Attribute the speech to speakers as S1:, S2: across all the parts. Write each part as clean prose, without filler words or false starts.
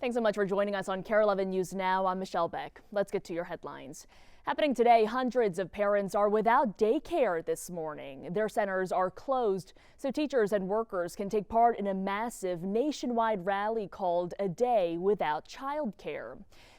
S1: Thanks so much for joining us on KARE 11 News Now. I'm Michelle Beck. Let's get to your headlines. Happening today, hundreds of parents are without daycare this morning. Their centers are closed so teachers and workers can take part in a massive nationwide rally called A Day Without Childcare.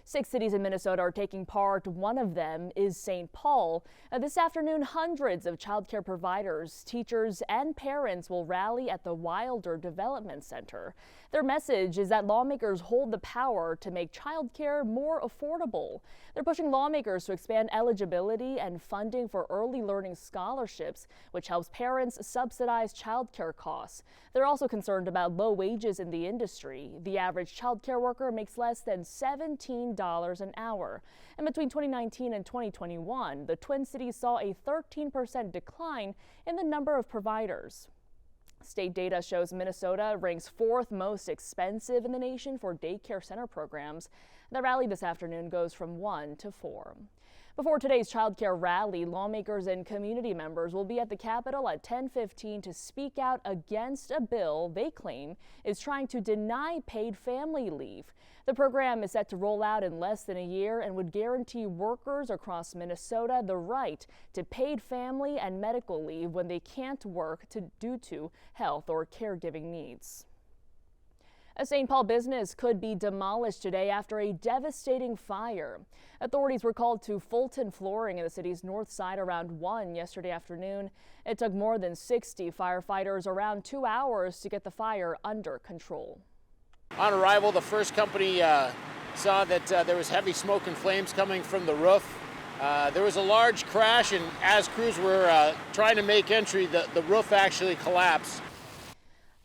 S1: 6 cities in Minnesota are taking part. One of them is St. Paul. This afternoon, hundreds of childcare providers, teachers, and parents will rally at the Wilder Development Center. Their message is that lawmakers hold the power to make childcare more affordable. They're pushing lawmakers to expand eligibility and funding for early learning scholarships, which helps parents subsidize childcare costs. They're also concerned about low wages in the industry. The average childcare worker makes less than $17 an hour. And between 2019 and 2021, the Twin Cities saw a 13% decline in the number of providers. State data shows Minnesota ranks 4th most expensive in the nation for daycare center programs. The rally this afternoon goes from 1 to 4. Before today's childcare rally, lawmakers and community members will be at the Capitol at 10:15 to speak out against a bill they claim is trying to deny paid family leave. The program is set to roll out in less than a year and would guarantee workers across Minnesota the right to paid family and medical leave when they can't work due to health or caregiving needs. A St. Paul business could be demolished today after a devastating fire. Authorities were called to Fulton Flooring in the city's north side around 1 yesterday afternoon. It took more than 60 firefighters around 2 hours to get the fire under control.
S2: On arrival, the first company saw that there was heavy smoke and flames coming from the roof. There was a large crash, and as crews were trying to make entry, the roof actually collapsed.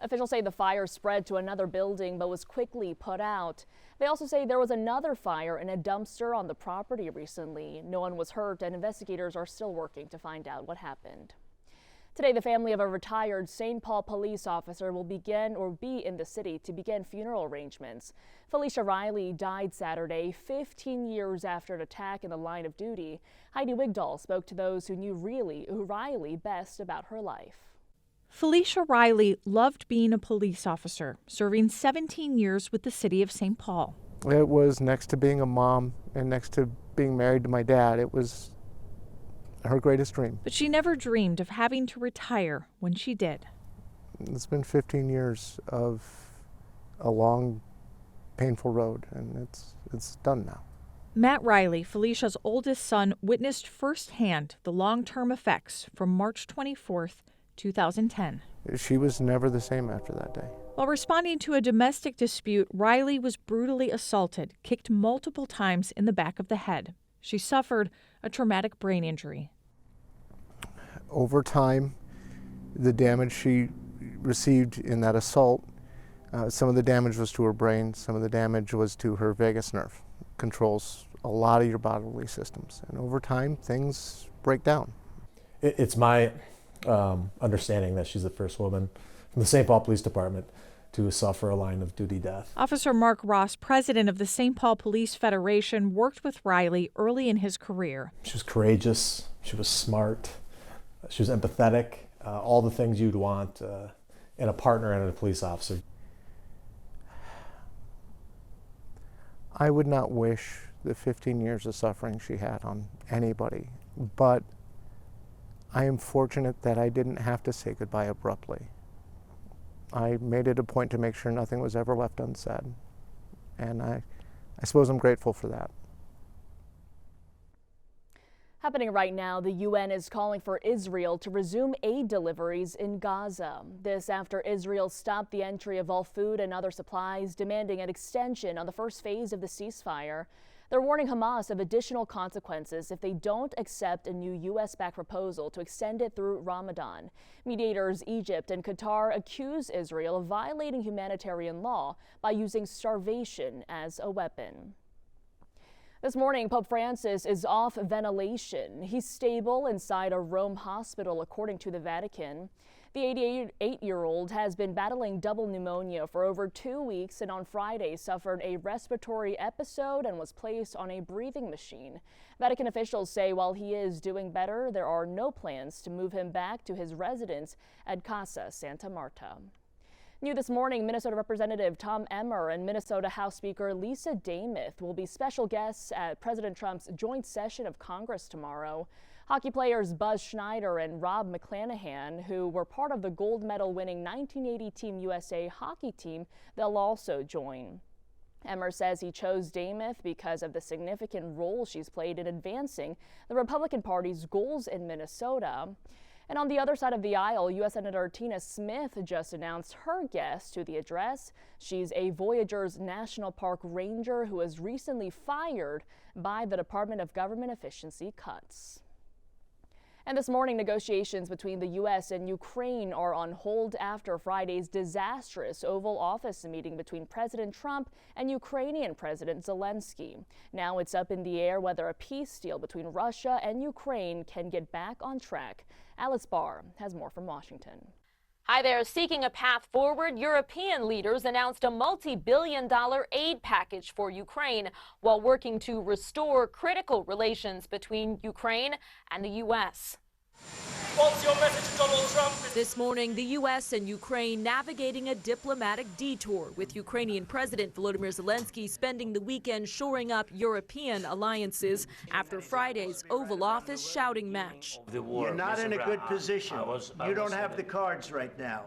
S1: Officials say the fire spread to another building but was quickly put out. They also say there was another fire in a dumpster on the property recently. No one was hurt, and investigators are still working to find out what happened. Today, the family of a retired St. Paul police officer will be in the city to begin funeral arrangements. Felicia Riley died Saturday, 15 years after an attack in the line of duty. Heidi Wigdahl spoke to those who knew Riley best about her life.
S3: Felicia Riley loved being a police officer, serving 17 years with the city of St. Paul.
S4: It was next to being a mom and next to being married to my dad. It was her greatest dream.
S3: But she never dreamed of having to retire when she did.
S4: It's been 15 years of a long, painful road, and it's done now.
S3: Matt Riley, Felicia's oldest son, witnessed firsthand the long-term effects from March 24th, 2010.
S4: She was never the same after that day.
S3: While responding to a domestic dispute, Riley was brutally assaulted, kicked multiple times in the back of the head. She suffered a traumatic brain injury.
S4: Over time, the damage she received in that assault, some of the damage was to her brain, some of the damage was to her vagus nerve. Controls a lot of your bodily systems. And over time, things break down.
S5: It's my understanding that she's the first woman from the St. Paul Police Department to suffer a line of duty death.
S3: Officer Mark Ross, president of the St. Paul Police Federation, worked with Riley early in his career.
S5: She was courageous, she was smart, she was empathetic, all the things you'd want in a partner and a police officer.
S4: I would not wish the 15 years of suffering she had on anybody, but I am fortunate that I didn't have to say goodbye abruptly. I made it a point to make sure nothing was ever left unsaid, and I suppose I'm grateful for that.
S1: Happening right now, the UN is calling for Israel to resume aid deliveries in Gaza. This after Israel stopped the entry of all food and other supplies, demanding an extension on the first phase of the ceasefire. They're warning Hamas of additional consequences if they don't accept a new U.S.-backed proposal to extend it through Ramadan. Mediators Egypt and Qatar accuse Israel of violating humanitarian law by using starvation as a weapon. This morning, Pope Francis is off ventilation. He's stable inside a Rome hospital, according to the Vatican. The 88-year-old has been battling double pneumonia for over 2 weeks and on Friday suffered a respiratory episode and was placed on a breathing machine. Vatican officials say while he is doing better, there are no plans to move him back to his residence at Casa Santa Marta. New this morning, Minnesota Representative Tom Emmer and Minnesota House Speaker Lisa Demuth will be special guests at President Trump's joint session of Congress tomorrow. Hockey players Buzz Schneider and Rob McClanahan, who were part of the gold medal winning 1980 Team USA hockey team, they'll also join. Emmer says he chose Demuth because of the significant role she's played in advancing the Republican Party's goals in Minnesota. And on the other side of the aisle, U.S. Senator Tina Smith just announced her guest to the address. She's a Voyageurs National Park ranger who was recently fired by the Department of Government Efficiency cuts. And this morning, negotiations between the U.S. and Ukraine are on hold after Friday's disastrous Oval Office meeting between President Trump and Ukrainian President Zelensky. Now it's up in the air whether a peace deal between Russia and Ukraine can get back on track. Alice Barr has more from Washington.
S6: Hi there. Seeking a path forward, European leaders announced a multi-billion-dollar aid package for Ukraine while working to restore critical relations between Ukraine and the U.S.
S7: What's your message to Donald Trump?
S6: This morning, the U.S. and Ukraine navigating a diplomatic detour, with Ukrainian President Volodymyr Zelensky spending the weekend shoring up European alliances after Friday's Oval Office shouting match.
S8: You're not in a good position. You don't have the cards right now.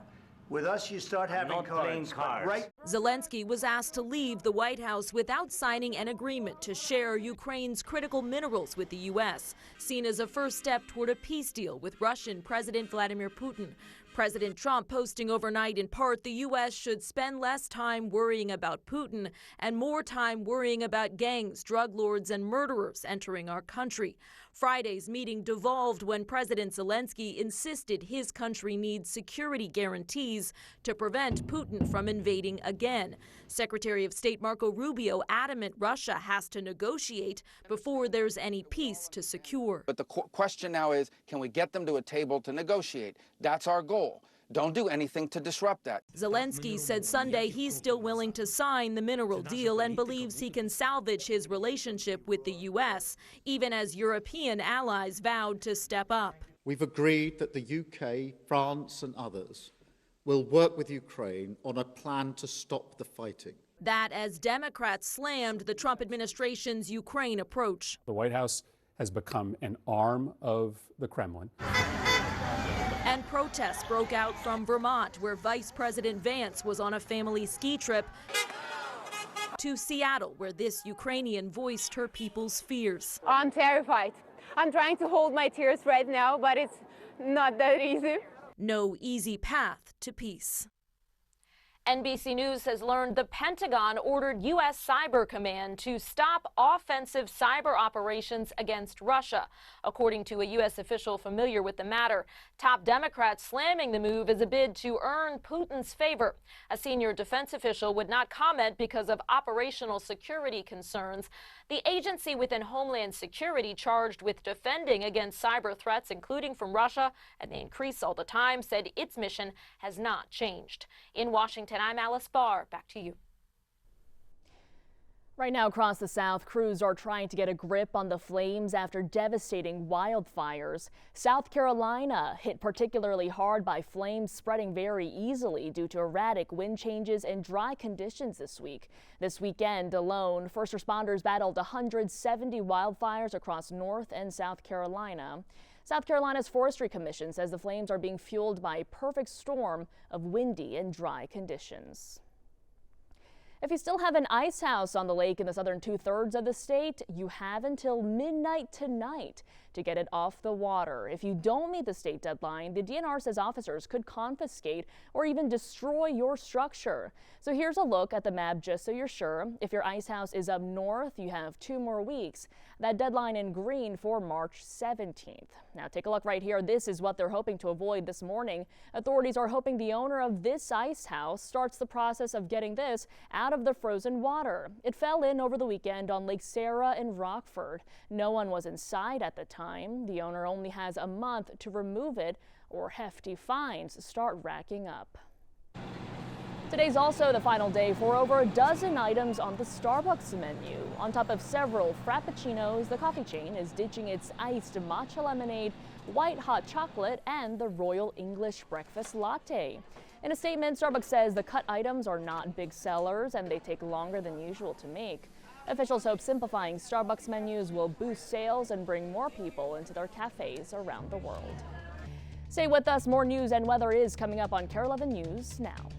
S8: With us, you start having cards. Right?
S6: Zelensky was asked to leave the White House without signing an agreement to share Ukraine's critical minerals with the U.S., seen as a first step toward a peace deal with Russian President Vladimir Putin. President Trump posting overnight in part the U.S. should spend less time worrying about Putin and more time worrying about gangs, drug lords, and murderers entering our country. Friday's meeting devolved when President Zelensky insisted his country needs security guarantees to prevent Putin from invading again. Secretary of State Marco Rubio adamant Russia has to negotiate before there's any peace to secure.
S9: But the question now is, can we get them to a table to negotiate? That's our goal. Don't do anything to disrupt that.
S6: Zelensky said Sunday he's still willing to sign the mineral deal and believes he can salvage his relationship with the U.S., even as European allies vowed to step up.
S10: We've agreed that the UK, France and others will work with Ukraine on a plan to stop the fighting.
S6: That as Democrats slammed the Trump administration's Ukraine approach.
S11: The White House has become an arm of the Kremlin.
S6: And protests broke out from Vermont, where Vice President Vance was on a family ski trip, to Seattle, where this Ukrainian voiced her people's fears.
S12: I'm terrified. I'm trying to hold my tears right now, but it's not that easy.
S6: No easy path to peace. NBC News has learned the Pentagon ordered U.S. Cyber Command to stop offensive cyber operations against Russia. According to a U.S. official familiar with the matter, top Democrats slamming the move as a bid to earn Putin's favor. A senior defense official would not comment because of operational security concerns. The agency within Homeland Security charged with defending against cyber threats, including from Russia, and they increase all the time, said its mission has not changed. In Washington, I'm Alice Barr. Back to you.
S1: Right now across the South, crews are trying to get a grip on the flames after devastating wildfires. South Carolina hit particularly hard by flames spreading very easily due to erratic wind changes and dry conditions this week. This weekend alone, first responders battled 170 wildfires across North and South Carolina. South Carolina's Forestry Commission says the flames are being fueled by a perfect storm of windy and dry conditions. If you still have an ice house on the lake in the southern two-thirds of the state, you have until midnight tonight to get it off the water. If you don't meet the state deadline, the DNR says officers could confiscate or even destroy your structure. So here's a look at the map just so you're sure. If your ice house is up north, you have 2 more weeks. That deadline in green for March 17th. Now take a look right here. This is what they're hoping to avoid this morning. Authorities are hoping the owner of this ice house starts the process of getting this out of the frozen water. It fell in over the weekend on Lake Sarah in Rockford. No one was inside at the time. The owner only has a month to remove it or hefty fines start racking up. Today's also the final day for over a dozen items on the Starbucks menu. On top of several frappuccinos, the coffee chain is ditching its iced matcha lemonade, white hot chocolate, and the Royal English breakfast latte. In a statement, Starbucks says the cut items are not big sellers and they take longer than usual to make. Officials hope simplifying Starbucks menus will boost sales and bring more people into their cafes around the world. Stay with us. More news and weather is coming up on KARE 11 News now.